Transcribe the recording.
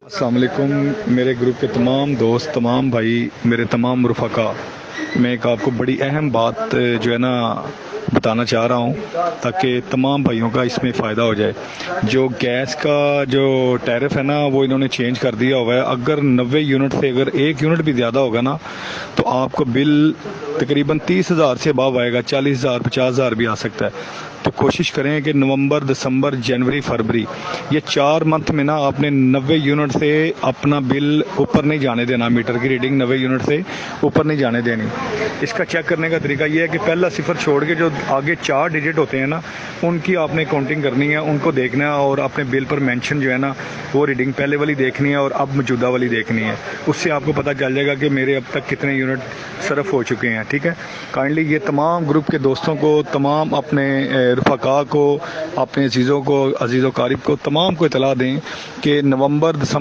अस्सलाम वालेकुम मेरे ग्रुप के तमाम दोस्त, तमाम भाई, मेरे तमाम रफ़ाका। मैं एक आपको बड़ी अहम बात जो है ना बताना चाह रहा हूँ ताकि तमाम भाइयों का इसमें फ़ायदा हो जाए। जो गैस का जो टैरिफ है ना वो इन्होंने चेंज कर दिया हुआ है। अगर 90 यूनिट से अगर 1 यूनिट भी ज़्यादा होगा ना तो आपको बिल तकरीबन 30,000 से अबव आएगा, 40,000 50,000 भी आ सकता है। तो कोशिश करें कि नवंबर, दिसंबर, जनवरी, फरवरी ये 4 मंथ में ना आपने 90 यूनिट से अपना बिल ऊपर नहीं जाने देना। मीटर की रीडिंग 90 यूनिट से ऊपर नहीं जाने देनी। इसका चेक करने का तरीका ये है कि पहला सिफर छोड़ के जो आगे 4 डिजिट होते हैं ना उनकी आपने काउंटिंग करनी है, उनको देखना है और अपने बिल पर मेंशन जो है ना वो रीडिंग पहले वाली देखनी है और अब मौजूदा वाली देखनी है। उससे आपको पता चल जाएगा कि मेरे अब तक कितने यूनिट सर्फ हो चुके हैं। ठीक है, काइंडली ये तमाम ग्रुप के दोस्तों को, तमाम अपने रफ़ाका को, अपने अजीज़ों को, अजीज़ो क़रीब को, तमाम को इतला दें कि नवंबर, दिसंबर